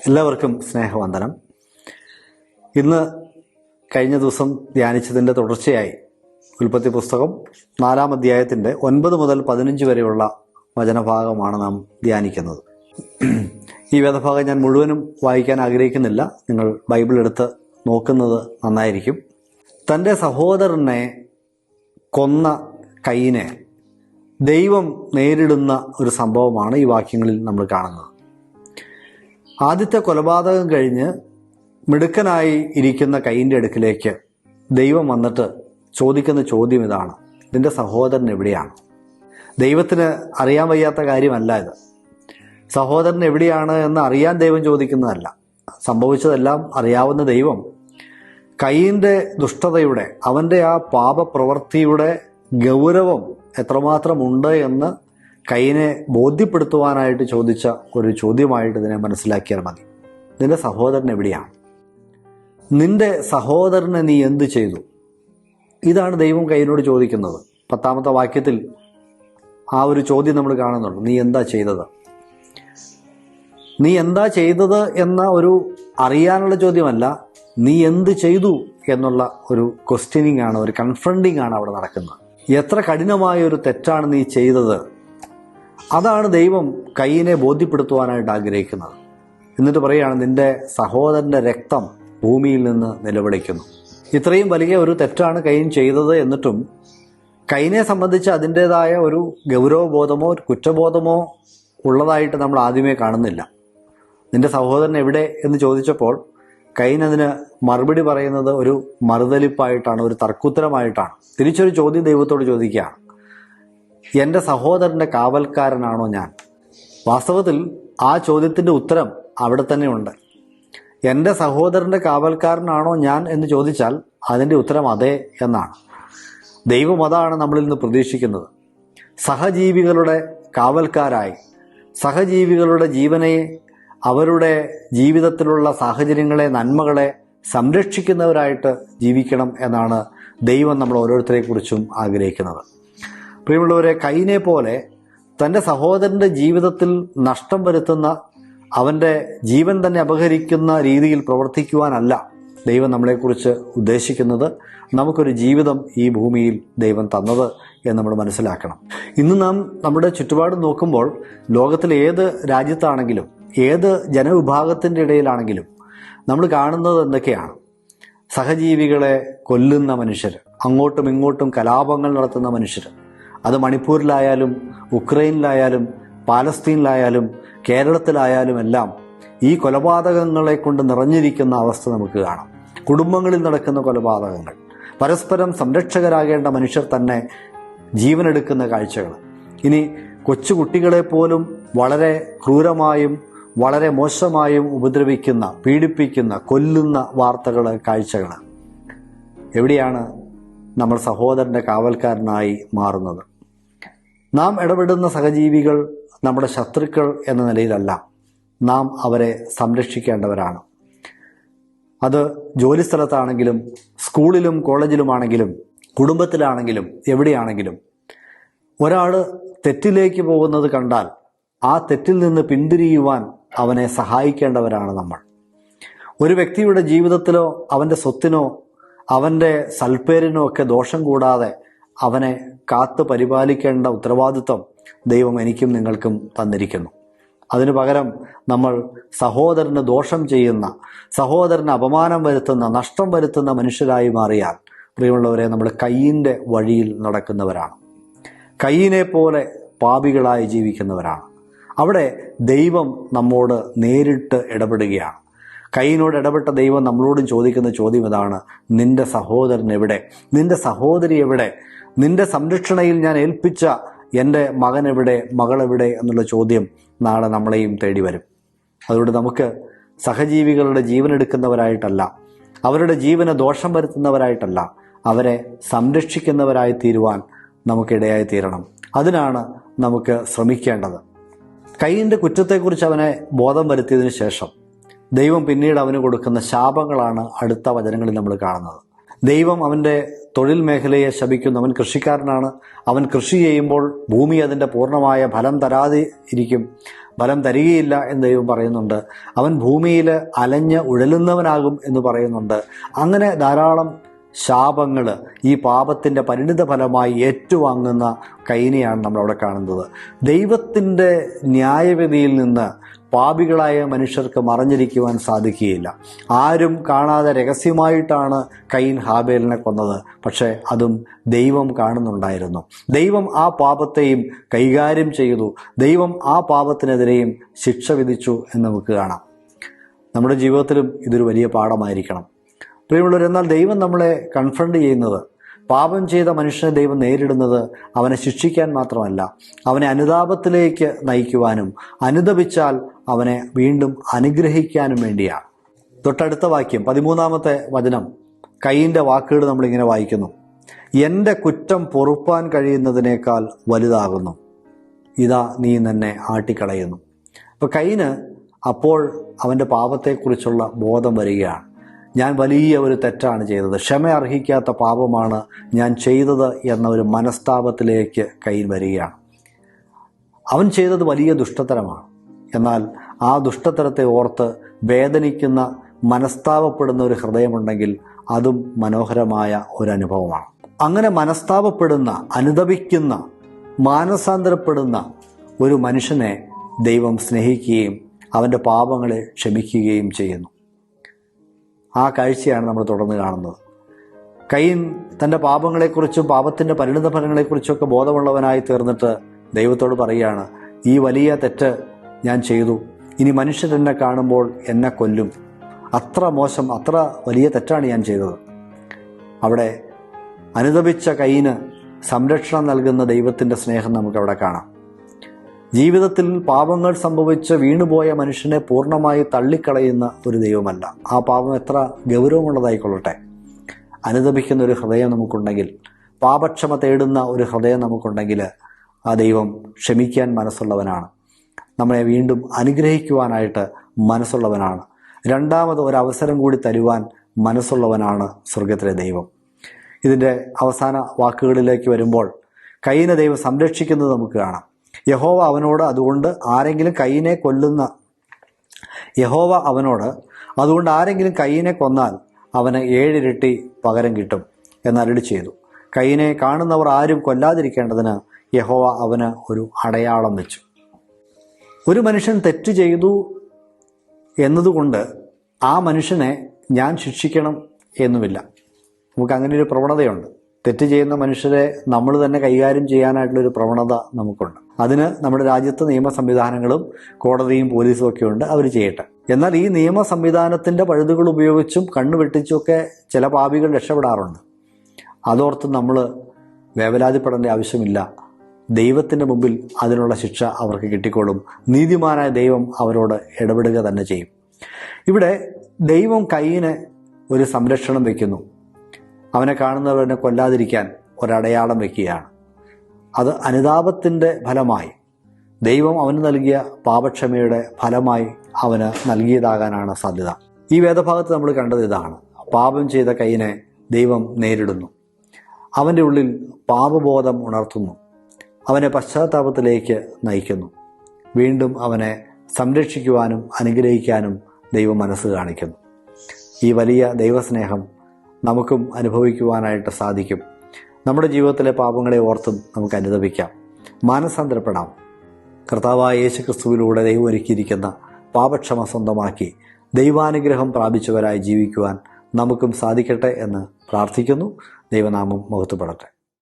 എല്ലാവർക്കും സ്നേഹവന്ദനം. ഇന്ന് കഴിഞ്ഞ ദിവസം ധ്യാനിച്ചതിൻ്റെ തുടർച്ചയായി ഉൽപ്പത്തി പുസ്തകം 4-ാം അധ്യായത്തിൻ്റെ 9 മുതൽ 15 വരെയുള്ള വചനഭാഗമാണ് നാം ധ്യാനിക്കുന്നത്. ഈ വേദഭാഗം ഞാൻ മുഴുവനും വായിക്കാൻ ആഗ്രഹിക്കുന്നില്ല. നിങ്ങൾ ബൈബിൾ എടുത്ത് നോക്കുന്നത് നന്നായിരിക്കും. തൻ്റെ സഹോദരനെ കൊന്ന കയീനെ ദൈവം നേരിടുന്ന ഒരു സംഭവമാണ് ഈ വാക്യങ്ങളിൽ നമ്മൾ കാണുന്നത്. ആദ്യത്തെ കൊലപാതകം കഴിഞ്ഞ് മിടുക്കനായി ഇരിക്കുന്ന കയീൻ്റെ അടുക്കിലേക്ക് ദൈവം വന്നിട്ട് ചോദിക്കുന്ന ചോദ്യം ഇതാണ്: നിന്റെ സഹോദരൻ എവിടെയാണ്? ദൈവത്തിന് അറിയാൻ വയ്യാത്ത കാര്യമല്ല ഇത്. സഹോദരൻ എവിടെയാണ് എന്ന് അറിയാൻ ദൈവം ചോദിക്കുന്നതല്ല. സംഭവിച്ചതെല്ലാം അറിയാവുന്ന ദൈവം കയീൻ്റെ ദുഷ്ടതയുടെ, അവൻ്റെ ആ പാപപ്രവൃത്തിയുടെ ഗൗരവം എത്രമാത്രമുണ്ട് എന്ന് കയീനെ ബോധ്യപ്പെടുത്തുവാനായിട്ട് ചോദിച്ച ഒരു ചോദ്യമായിട്ട് ഇതിനെ മനസ്സിലാക്കിയാൽ മതി. നിന്റെ സഹോദരൻ എവിടെയാണ്? നിന്റെ സഹോദരനെ നീ എന്ത് ചെയ്തു? ഇതാണ് ദൈവം കയീനോട് ചോദിക്കുന്നത്. 10-ാമത്തെ വാക്യത്തിൽ ആ ഒരു ചോദ്യം നമ്മൾ കാണുന്നുണ്ട്. നീ എന്താ ചെയ്തത്? നീ എന്താ ചെയ്തത് എന്ന ഒരു അറിയാനുള്ള ചോദ്യമല്ല, നീ എന്ത് ചെയ്തു എന്നുള്ള ഒരു ക്വസ്റ്റ്യനിങ് ആണ്, ഒരു കൺഫ്രണ്ടിങ് ആണ് അവിടെ നടക്കുന്നത്. എത്ര കഠിനമായ ഒരു തെറ്റാണ് നീ ചെയ്തത്? അതാണ് ദൈവം കയീനെ ബോധ്യപ്പെടുത്തുവാനായിട്ട് ആഗ്രഹിക്കുന്നത്. എന്നിട്ട് പറയുകയാണ്, നിന്റെ സഹോദരൻ്റെ രക്തം ഭൂമിയിൽ നിന്ന് നിലവിളിക്കുന്നു. ഇത്രയും വലിയ ഒരു തെറ്റാണ് കയീൻ ചെയ്തത്. എന്നിട്ടും കയീനെ സംബന്ധിച്ച് അതിൻ്റെതായ ഒരു ഗൗരവബോധമോ ഒരു കുറ്റബോധമോ ഉള്ളതായിട്ട് നമ്മൾ ആദ്യമേ കാണുന്നില്ല. നിന്റെ സഹോദരൻ എവിടെ എന്ന് ചോദിച്ചപ്പോൾ കയീൻ അതിന് മറുപടി പറയുന്നത് ഒരു മറുതലിപ്പായിട്ടാണ്, ഒരു തർക്കുത്തരമായിട്ടാണ്. തിരിച്ചൊരു ചോദ്യം ദൈവത്തോട് ചോദിക്കുകയാണ്: എൻ്റെ സഹോദരൻ്റെ കാവൽക്കാരനാണോ ഞാൻ? വാസ്തവത്തിൽ ആ ചോദ്യത്തിൻ്റെ ഉത്തരം അവിടെ തന്നെ ഉണ്ട്. എൻ്റെ സഹോദരൻ്റെ കാവൽക്കാരനാണോ ഞാൻ എന്ന് ചോദിച്ചാൽ അതിൻ്റെ ഉത്തരം അതെ എന്നാണ്. ദൈവം അതാണ് നമ്മളിൽ നിന്ന് പ്രതീക്ഷിക്കുന്നത്. സഹജീവികളുടെ കാവൽക്കാരായി, സഹജീവികളുടെ ജീവനെ, അവരുടെ ജീവിതത്തിലുള്ള സാഹചര്യങ്ങളെ, നന്മകളെ സംരക്ഷിക്കുന്നവരായിട്ട് ജീവിക്കണം എന്നാണ് ദൈവം നമ്മൾ ഓരോരുത്തരെക്കുറിച്ചും ആഗ്രഹിക്കുന്നത്. പ്രിയമുള്ളവരെ, കയീനെ പോലെ തൻ്റെ സഹോദരൻ്റെ ജീവിതത്തിൽ നഷ്ടം വരുത്തുന്ന, അവൻ്റെ ജീവൻ തന്നെ അപഹരിക്കുന്ന രീതിയിൽ പ്രവർത്തിക്കുവാനല്ല ദൈവം നമ്മളെക്കുറിച്ച് ഉദ്ദേശിക്കുന്നത്. നമുക്കൊരു ജീവിതം ഈ ഭൂമിയിൽ ദൈവം തന്നത് എന്ന് നമ്മൾ മനസ്സിലാക്കണം. ഇന്ന് നാം നമ്മുടെ ചുറ്റുപാട് നോക്കുമ്പോൾ ലോകത്തിലെ ഏത് രാജ്യത്താണെങ്കിലും ഏത് ജനവിഭാഗത്തിൻ്റെ ഇടയിലാണെങ്കിലും നമ്മൾ കാണുന്നത് എന്തൊക്കെയാണ്? സഹജീവികളെ കൊല്ലുന്ന മനുഷ്യർ, അങ്ങോട്ടും ഇങ്ങോട്ടും കലാപങ്ങൾ നടത്തുന്ന മനുഷ്യർ. അത് മണിപ്പൂരിലായാലും ഉക്രൈനിലായാലും പാലസ്തീനിലായാലും കേരളത്തിലായാലും എല്ലാം ഈ കൊലപാതകങ്ങളെ കൊണ്ട് നിറഞ്ഞിരിക്കുന്ന അവസ്ഥ നമുക്ക് കാണാം. കുടുംബങ്ങളിൽ നടക്കുന്ന കൊലപാതകങ്ങൾ, പരസ്പരം സംരക്ഷകരാകേണ്ട മനുഷ്യർ തന്നെ ജീവനെടുക്കുന്ന കാഴ്ചകൾ, ഇനി കൊച്ചുകുട്ടികളെ പോലും വളരെ ക്രൂരമായും വളരെ മോശമായും ഉപദ്രവിക്കുന്ന, പീഡിപ്പിക്കുന്ന, കൊല്ലുന്ന വാർത്തകൾ, കാഴ്ചകൾ. എവിടെയാണ് നമ്മൾ സഹോദരൻ്റെ കാവൽക്കാരനായി മാറുന്നത്? നാം ഇടപെടുന്ന സഹജീവികൾ നമ്മുടെ ശത്രുക്കൾ എന്ന നിലയിലല്ല, നാം അവരെ സംരക്ഷിക്കേണ്ടവരാണ്. അത് ജോലിസ്ഥലത്താണെങ്കിലും സ്കൂളിലും കോളേജിലുമാണെങ്കിലും കുടുംബത്തിലാണെങ്കിലും എവിടെയാണെങ്കിലും ഒരാൾ തെറ്റിലേക്ക് പോകുന്നത് കണ്ടാൽ ആ തെറ്റിൽ നിന്ന് പിന്തിരിയുവാൻ അവനെ സഹായിക്കേണ്ടവരാണ് നമ്മൾ. ഒരു വ്യക്തിയുടെ ജീവിതത്തിലോ അവൻ്റെ സ്വത്തിനോ അവൻ്റെ സൽപ്പേരിനോ ഒക്കെ ദോഷം കൂടാതെ അവനെ കാത്തു പരിപാലിക്കേണ്ട ഉത്തരവാദിത്വം ദൈവം എനിക്കും നിങ്ങൾക്കും തന്നിരിക്കുന്നു. അതിനു പകരം നമ്മൾ സഹോദരന് ദോഷം ചെയ്യുന്ന, സഹോദരന് അപമാനം വരുത്തുന്ന, നഷ്ടം വരുത്തുന്ന മനുഷ്യരായി മാറിയാൽ പ്രിയമുള്ളവരെ, നമ്മൾ കയീൻ്റെ വഴിയിൽ നടക്കുന്നവരാണ്. കയീനെ പോലെ പാപികളായി ജീവിക്കുന്നവരാണ്. അവിടെ ദൈവം നമ്മോട് നേരിട്ട് ഇടപെടുകയാണ്. കയീനോട് ഇടപെട്ട ദൈവം നമ്മളോടും ചോദിക്കുന്ന ചോദ്യം ഇതാണ്: നിന്റെ സഹോദരൻ എവിടെ? നിന്റെ സഹോദരി എവിടെ? നിന്റെ സംരക്ഷണയിൽ ഞാൻ ഏൽപ്പിച്ച എൻ്റെ മകൻ എവിടെ, മകളെവിടെ എന്നുള്ള ചോദ്യം നാളെ നമ്മളെയും തേടി വരും. അതുകൊണ്ട് നമുക്ക് സഹജീവികളുടെ ജീവനെടുക്കുന്നവരായിട്ടല്ല, അവരുടെ ജീവന് ദോഷം വരുത്തുന്നവരായിട്ടല്ല, അവരെ സംരക്ഷിക്കുന്നവരായി തീരുവാൻ നമുക്കിടയായി തീരണം. അതിനാണ് നമുക്ക് ശ്രമിക്കേണ്ടത്. കയീൻ്റെ കുറ്റത്തെക്കുറിച്ച് അവനെ ബോധം വരുത്തിയതിനു ശേഷം ദൈവം പിന്നീട് അവന് കൊടുക്കുന്ന ശാപങ്ങളാണ് അടുത്ത വചനങ്ങളിൽ നമ്മൾ കാണുന്നത്. ദൈവം അവൻ്റെ തൊഴിൽ മേഖലയെ ശപിക്കുന്നു. അവൻ കൃഷിക്കാരനാണ്. അവൻ കൃഷി ചെയ്യുമ്പോൾ ഭൂമി അതിൻ്റെ പൂർണ്ണമായ ഫലം തരാതെ ഇരിക്കും. ഫലം തരികയില്ല എന്ന് ദൈവം പറയുന്നുണ്ട്. അവൻ ഭൂമിയിൽ അലഞ്ഞ് ഉഴലുന്നവനാകും എന്ന് പറയുന്നുണ്ട്. അങ്ങനെ ധാരാളം ശാപങ്ങൾ ഈ പാപത്തിൻ്റെ പരിണിത ഫലമായി ഏറ്റുവാങ്ങുന്ന കയീനെയാണ് നമ്മളവിടെ കാണുന്നത്. ദൈവത്തിൻ്റെ ന്യായവിധിയിൽ നിന്ന് പാപികളായ മനുഷ്യർക്ക് മറഞ്ഞിരിക്കുവാൻ സാധിക്കുകയില്ല. ആരും കാണാതെ രഹസ്യമായിട്ടാണ് കയീൻ ഹാബേലിനെ കൊന്നത്. പക്ഷേ അതും ദൈവം കാണുന്നുണ്ടായിരുന്നു. ദൈവം ആ പാപത്തെയും കൈകാര്യം ചെയ്തു. ദൈവം ആ പാപത്തിനെതിരെയും ശിക്ഷ വിധിച്ചു എന്ന് നമുക്ക് കാണാം. നമ്മുടെ ജീവിതത്തിലും ഇതൊരു വലിയ പാഠമായിരിക്കണം പ്രിയമുള്ളവർ. എന്നാൽ ദൈവം നമ്മളെ കൺഫ്രണ്ട് ചെയ്യുന്നത്, പാപം ചെയ്ത മനുഷ്യനെ ദൈവം നേരിടുന്നത് അവനെ ശിക്ഷിക്കാൻ മാത്രമല്ല, അവനെ അനുതാപത്തിലേക്ക് നയിക്കുവാനും അനുതപിച്ചാൽ അവനെ വീണ്ടും അനുഗ്രഹിക്കാനും വേണ്ടിയാണ്. തൊട്ടടുത്ത വാക്യം 13-ാമത്തെ വചനം, കയീൻ്റെ വാക്കുകൾ നമ്മളിങ്ങനെ വായിക്കുന്നു. എൻ്റെ കുറ്റം പൊറുപ്പാൻ കഴിയുന്നതിനേക്കാൾ വലുതാകുന്നു, ഇതാ നീ എന്നെ ആട്ടിക്കളയുന്നു. അപ്പോൾ കയീന് അപ്പോൾ അവൻ്റെ പാപത്തെക്കുറിച്ചുള്ള ബോധം വരികയാണ്. ഞാൻ വലിയ ഒരു തെറ്റാണ് ചെയ്തത്, ക്ഷമ അർഹിക്കാത്ത പാപമാണ് ഞാൻ ചെയ്തത് എന്ന ഒരു മനസ്താപത്തിലേക്ക് കയീൻ വരികയാണ്. അവൻ ചെയ്തത് വലിയ ദുഷ്ടത്തരമാണ്. എന്നാൽ ആ ദുഷ്ടത്തരത്തെ ഓർത്ത് വേദനിക്കുന്ന, മനസ്താപപ്പെടുന്ന ഒരു ഹൃദയമുണ്ടെങ്കിൽ അതും മനോഹരമായ ഒരു അനുഭവമാണ്. അങ്ങനെ മനസ്താപപ്പെടുന്ന, അനുതപിക്കുന്ന, മാനസാന്തരപ്പെടുന്ന ഒരു മനുഷ്യനെ ദൈവം സ്നേഹിക്കുകയും അവൻ്റെ പാപങ്ങളെ ക്ഷമിക്കുകയും ചെയ്യുന്നു. ആ കാഴ്ചയാണ് നമ്മൾ തുടർന്ന് കാണുന്നത്. കയീൻ തൻ്റെ പാപങ്ങളെക്കുറിച്ചും പാപത്തിൻ്റെ പരിണിത ഫലങ്ങളെക്കുറിച്ചൊക്കെ ബോധമുള്ളവനായി തീർന്നിട്ട് ദൈവത്തോട് പറയുകയാണ്, ഈ വലിയ തെറ്റ് ഞാൻ ചെയ്തു, ഇനി മനുഷ്യരെന്നെ കാണുമ്പോൾ എന്നെ കൊല്ലും, അത്ര മോശം, അത്ര വലിയ തെറ്റാണ് ഞാൻ ചെയ്തത്. അവിടെ അനുതപിച്ച കയീന് സംരക്ഷണം നൽകുന്ന ദൈവത്തിൻ്റെ സ്നേഹം നമുക്കവിടെ കാണാം. ജീവിതത്തിൽ പാപങ്ങൾ സംഭവിച്ച് വീണുപോയ മനുഷ്യനെ പൂർണ്ണമായി തള്ളിക്കളയുന്ന ഒരു ദൈവമല്ല. ആ പാപം എത്ര ഗൗരവമുള്ളതായിക്കൊള്ളട്ടെ, അനുതപിക്കുന്ന ഒരു ഹൃദയം നമുക്കുണ്ടെങ്കിൽ, പാപക്ഷമ തേടുന്ന ഒരു ഹൃദയം നമുക്കുണ്ടെങ്കിൽ, ആ ദൈവം ക്ഷമിക്കാൻ മനസ്സുള്ളവനാണ്, നമ്മളെ വീണ്ടും അനുഗ്രഹിക്കുവാനായിട്ട് മനസ്സുള്ളവനാണ്, രണ്ടാമത് ഒരവസരം കൂടി തരുവാൻ മനസ്സുള്ളവനാണ് സ്വർഗത്തിലെ ദൈവം. ഇതിൻ്റെ അവസാന വാക്കുകളിലേക്ക് വരുമ്പോൾ കയീനെ ദൈവം സംരക്ഷിക്കുന്നത് നമുക്ക് കാണാം. യഹോവ അവനോട് അതുകൊണ്ട് ആരെങ്കിലും കയീനെ കൊന്നാൽ അവന് 7 ഇരട്ടി പകരം കിട്ടും എന്നരുളി ചെയ്തു. കയീനെ കാണുന്നവർ ആരും കൊല്ലാതിരിക്കേണ്ടതിന് യഹോവ അവന് ഒരു അടയാളം വെച്ചു. ഒരു മനുഷ്യൻ തെറ്റ് ചെയ്തു എന്നതുകൊണ്ട് ആ മനുഷ്യനെ ഞാൻ ശിക്ഷിക്കണം എന്നുമില്ല. നമുക്ക് അങ്ങനെ ഒരു പ്രവണതയുണ്ട്. തെറ്റ് ചെയ്യുന്ന മനുഷ്യരെ നമ്മൾ തന്നെ കൈകാര്യം ചെയ്യാനായിട്ടുള്ളൊരു പ്രവണത നമുക്കുണ്ട്. അതിന് നമ്മുടെ രാജ്യത്ത് നിയമ സംവിധാനങ്ങളും കോടതിയും പോലീസും ഒക്കെ ഉണ്ട്, അവർ ചെയ്യട്ടെ. എന്നാൽ ഈ നിയമ സംവിധാനത്തിൻ്റെ പഴുതുകൾ ഉപയോഗിച്ചും കണ്ണുവെട്ടിച്ചുമൊക്കെ ചില പാപികൾ രക്ഷപ്പെടാറുണ്ട്. അതോർത്ത് നമ്മൾ വേവലാതിപ്പെടേണ്ട ആവശ്യമില്ല. ദൈവത്തിൻ്റെ മുമ്പിൽ അതിനുള്ള ശിക്ഷ അവർക്ക് കിട്ടിക്കോളും. നീതിമാനായ ദൈവം അവരോട് ഇടപെടുക തന്നെ ചെയ്യും. ഇവിടെ ദൈവം കയീന് ഒരു സംരക്ഷണം വയ്ക്കുന്നു. അവനെ കാണുന്നവരെ കൊല്ലാതിരിക്കാൻ ഒരടയാളം വയ്ക്കുകയാണ്. അത് അനുതാപത്തിൻ്റെ ഫലമായി, ദൈവം അവന് നൽകിയ പാപക്ഷമയുടെ ഫലമായി അവന് നൽകിയതാകാനാണ് സാധ്യത. ഈ വേദഭാഗത്ത് നമ്മൾ കണ്ടത് ഇതാണ്. പാപം ചെയ്ത കയീനെ ദൈവം നേരിടുന്നു, അവൻ്റെ ഉള്ളിൽ പാപബോധം ഉണർത്തുന്നു, അവനെ പശ്ചാത്താപത്തിലേക്ക് നയിക്കുന്നു, വീണ്ടും അവനെ സംരക്ഷിക്കുവാനും അനുഗ്രഹിക്കാനും ദൈവം മനസ്സ് കാണിക്കുന്നു. ഈ വലിയ ദൈവസ്നേഹം നമുക്കും അനുഭവിക്കുവാനായിട്ട് സാധിക്കും. നമ്മുടെ ജീവിതത്തിലെ പാപങ്ങളെ ഓർത്തും നമുക്ക് അനുതപിക്കാം, മാനസാന്തരപ്പെടാം. കർത്താവായ യേശുക്രിസ്തുവിലൂടെ ദൈവം ഒരുക്കിയിരിക്കുന്ന പാപക്ഷമ സ്വന്തമാക്കി ദൈവാനുഗ്രഹം പ്രാപിച്ചവരായി ജീവിക്കുവാൻ നമുക്കും സാധിക്കട്ടെ എന്ന് പ്രാർത്ഥിക്കുന്നു. ദൈവനാമം മഹത്വപ്പെടട്ടെ.